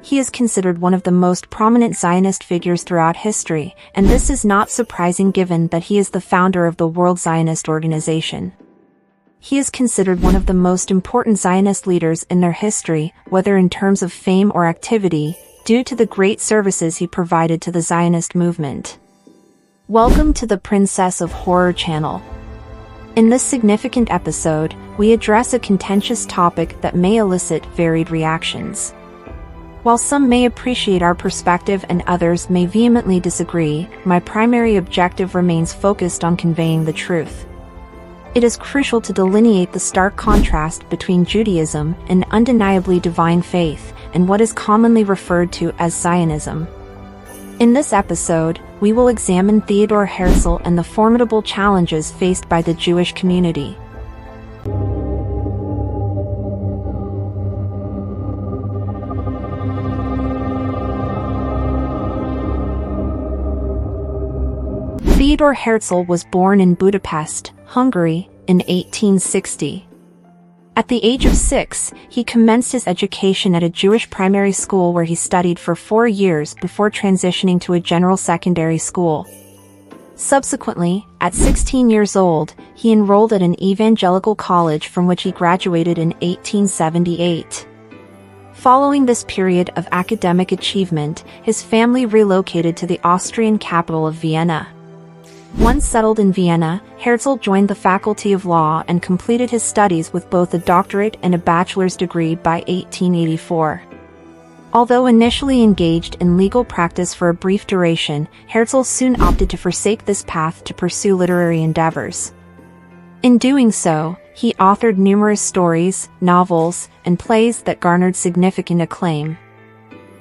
He is considered one of the most prominent Zionist figures throughout history, and this is not surprising given that he is the founder of the World Zionist Organization. He is considered one of the most important Zionist leaders in their history, whether in terms of fame or activity, due to the great services he provided to the Zionist movement. Welcome to the Princess of Horror channel. In this significant episode, we address a contentious topic that may elicit varied reactions. While some may appreciate our perspective and others may vehemently disagree, my primary objective remains focused on conveying the truth. It is crucial to delineate the stark contrast between Judaism, an undeniably divine faith, and what is commonly referred to as Zionism. In this episode, we will examine Theodor Herzl and the formidable challenges faced by the Jewish community. Theodor Herzl was born in Budapest, Hungary, in 1860. At the age of 6, he commenced his education at a Jewish primary school where he studied for 4 years before transitioning to a general secondary school. Subsequently, at 16 years old, he enrolled at an evangelical college from which he graduated in 1878. Following this period of academic achievement, his family relocated to the Austrian capital of Vienna. Once settled in Vienna, Herzl joined the Faculty of Law and completed his studies with both a doctorate and a bachelor's degree by 1884. Although initially engaged in legal practice for a brief duration, Herzl soon opted to forsake this path to pursue literary endeavors. In doing so, he authored numerous stories, novels, and plays that garnered significant acclaim.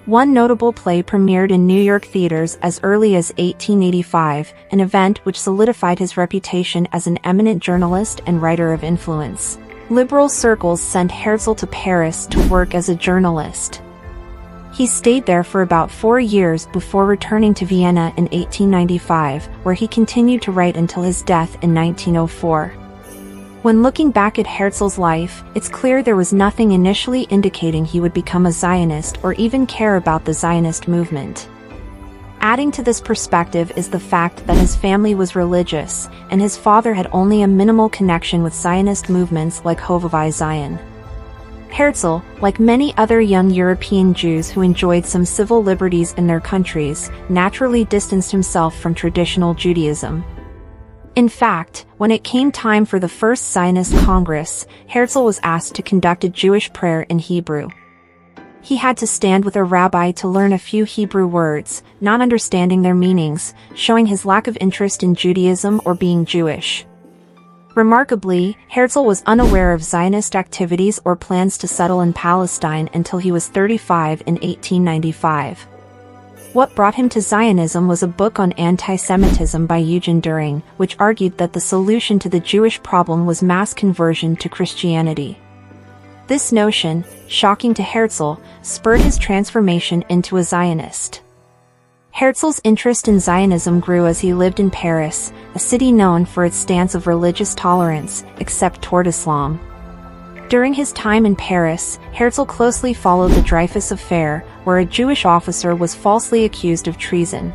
One notable play premiered in New York theaters as early as 1885, an event which solidified his reputation as an eminent journalist and writer of influence. Liberal circles sent Herzl to Paris to work as a journalist. He stayed there for about 4 years before returning to Vienna in 1895, where he continued to write until his death in 1904. When looking back at Herzl's life, it's clear there was nothing initially indicating he would become a Zionist or even care about the Zionist movement. Adding to this perspective is the fact that his family was religious, and his father had only a minimal connection with Zionist movements like Hovevei Zion. Herzl, like many other young European Jews who enjoyed some civil liberties in their countries, naturally distanced himself from traditional Judaism. In fact, when it came time for the first Zionist Congress, Herzl was asked to conduct a Jewish prayer in Hebrew. He had to stand with a rabbi to learn a few Hebrew words, not understanding their meanings, showing his lack of interest in Judaism or being Jewish. Remarkably, Herzl was unaware of Zionist activities or plans to settle in Palestine until he was 35 in 1895. What brought him to Zionism was a book on anti-Semitism by Eugen Düring, which argued that the solution to the Jewish problem was mass conversion to Christianity. This notion, shocking to Herzl, spurred his transformation into a Zionist. Herzl's interest in Zionism grew as he lived in Paris, a city known for its stance of religious tolerance, except toward Islam. During his time in Paris, Herzl closely followed the Dreyfus Affair, where a Jewish officer was falsely accused of treason.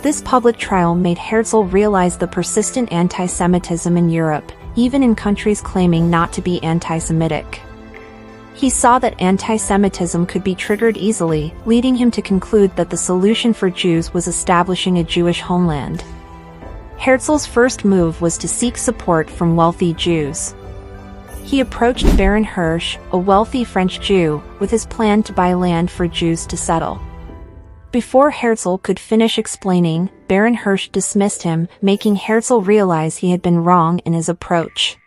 This public trial made Herzl realize the persistent anti-Semitism in Europe, even in countries claiming not to be anti-Semitic. He saw that anti-Semitism could be triggered easily, leading him to conclude that the solution for Jews was establishing a Jewish homeland. Herzl's first move was to seek support from wealthy Jews. He approached Baron Hirsch, a wealthy French Jew, with his plan to buy land for Jews to settle. Before Herzl could finish explaining, Baron Hirsch dismissed him, making Herzl realize he had been wrong in his approach.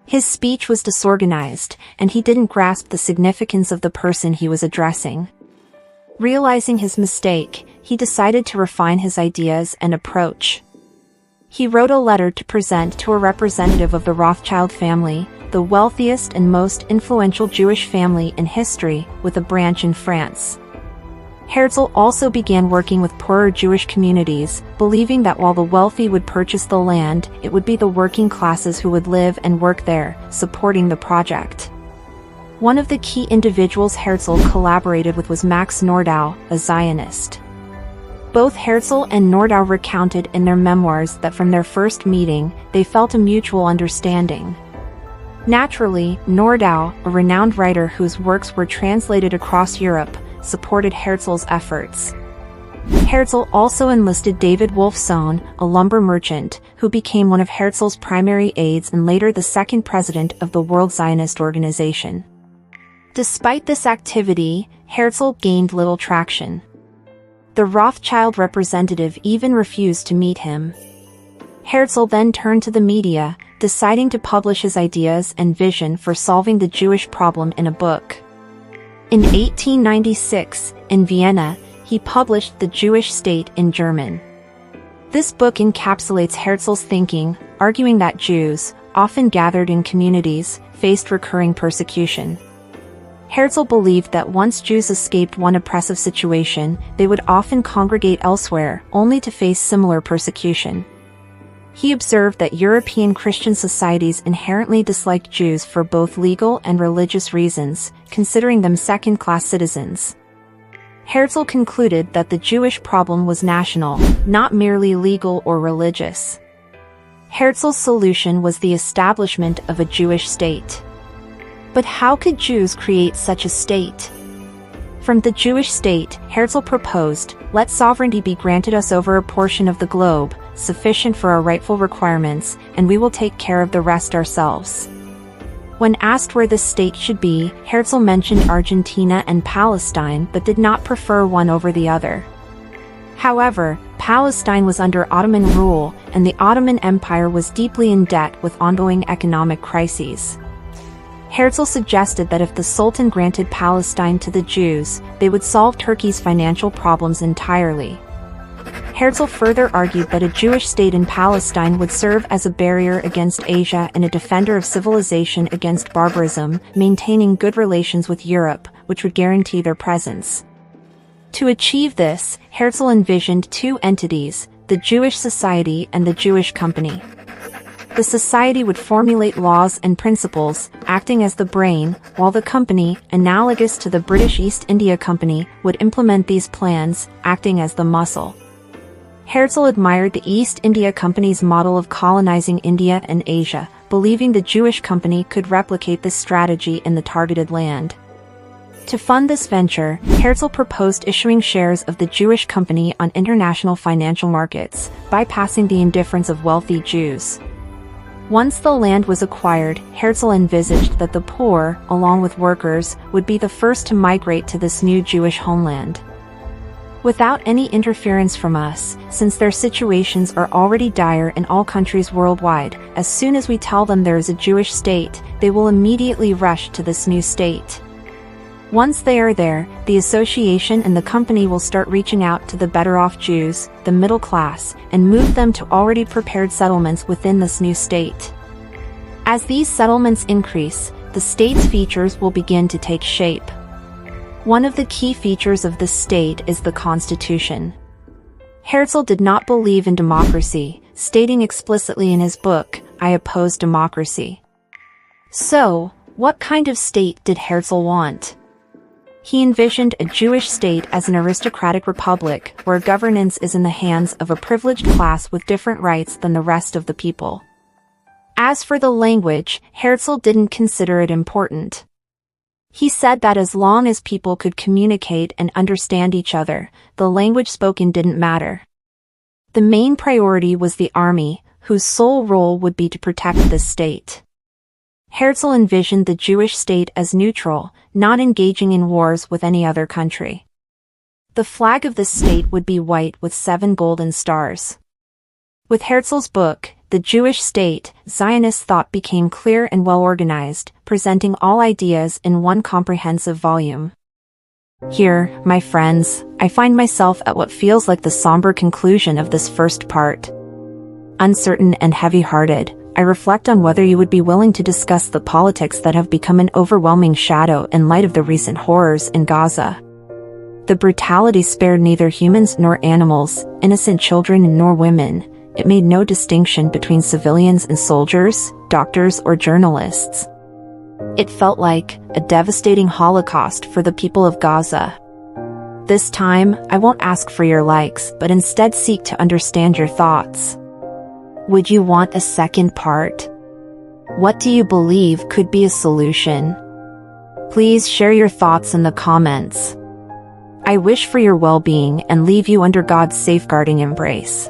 His speech was disorganized, and he didn't grasp the significance of the person he was addressing. Realizing his mistake, he decided to refine his ideas and approach. He wrote a letter to present to a representative of the Rothschild family, the wealthiest and most influential Jewish family in history, with a branch in France. Herzl also began working with poorer Jewish communities, believing that while the wealthy would purchase the land, it would be the working classes who would live and work there, supporting the project. One of the key individuals Herzl collaborated with was Max Nordau, a Zionist. Both Herzl and Nordau recounted in their memoirs that from their first meeting, they felt a mutual understanding. Naturally, Nordau, a renowned writer whose works were translated across Europe, supported Herzl's efforts. Herzl also enlisted David Wolfsohn, a lumber merchant, who became one of Herzl's primary aides and later the second president of the World Zionist Organization. Despite this activity, Herzl gained little traction. The Rothschild representative even refused to meet him. Herzl then turned to the media, deciding to publish his ideas and vision for solving the Jewish problem in a book. In 1896, in Vienna, he published The Jewish State in German. This book encapsulates Herzl's thinking, arguing that Jews, often gathered in communities, faced recurring persecution. Herzl believed that once Jews escaped one oppressive situation, they would often congregate elsewhere, only to face similar persecution. He observed that European Christian societies inherently disliked Jews for both legal and religious reasons, considering them second-class citizens. Herzl concluded that the Jewish problem was national, not merely legal or religious. Herzl's solution was the establishment of a Jewish state. But how could Jews create such a state? From the Jewish state, Herzl proposed, let sovereignty be granted us over a portion of the globe, sufficient for our rightful requirements, and we will take care of the rest ourselves. When asked where this state should be, Herzl mentioned Argentina and Palestine but did not prefer one over the other. However, Palestine was under Ottoman rule, and the Ottoman Empire was deeply in debt with ongoing economic crises. Herzl suggested that if the Sultan granted Palestine to the Jews, they would solve Turkey's financial problems entirely. Herzl further argued that a Jewish state in Palestine would serve as a barrier against Asia and a defender of civilization against barbarism, maintaining good relations with Europe, which would guarantee their presence. To achieve this, Herzl envisioned two entities, the Jewish Society and the Jewish Company. The society would formulate laws and principles, acting as the brain, while the company, analogous to the British East India Company, would implement these plans, acting as the muscle. Herzl admired the East India Company's model of colonizing India and Asia, believing the Jewish Company could replicate this strategy in the targeted land. To fund this venture, Herzl proposed issuing shares of the Jewish Company on international financial markets, bypassing the indifference of wealthy Jews. Once the land was acquired, Herzl envisaged that the poor, along with workers, would be the first to migrate to this new Jewish homeland. Without any interference from us, since their situations are already dire in all countries worldwide, as soon as we tell them there is a Jewish state, they will immediately rush to this new state. Once they are there, the association and the company will start reaching out to the better-off Jews, the middle class, and move them to already prepared settlements within this new state. As these settlements increase, the state's features will begin to take shape. One of the key features of this state is the Constitution. Herzl did not believe in democracy, stating explicitly in his book, "I oppose democracy." So, what kind of state did Herzl want? He envisioned a Jewish state as an aristocratic republic, where governance is in the hands of a privileged class with different rights than the rest of the people. As for the language, Herzl didn't consider it important. He said that as long as people could communicate and understand each other, the language spoken didn't matter. The main priority was the army, whose sole role would be to protect the state. Herzl envisioned the Jewish state as neutral, not engaging in wars with any other country. The flag of the state would be white with 7 golden stars. With Herzl's book, The Jewish State, Zionist thought became clear and well-organized, presenting all ideas in one comprehensive volume. Here, my friends, I find myself at what feels like the somber conclusion of this first part. Uncertain and heavy-hearted, I reflect on whether you would be willing to discuss the politics that have become an overwhelming shadow in light of the recent horrors in Gaza. The brutality spared neither humans nor animals, innocent children nor women. It made no distinction between civilians and soldiers, doctors or journalists. It felt like a devastating holocaust for the people of Gaza. This time, I won't ask for your likes, but instead seek to understand your thoughts. Would you want a second part? What do you believe could be a solution? Please share your thoughts in the comments. I wish for your well-being and leave you under God's safeguarding embrace.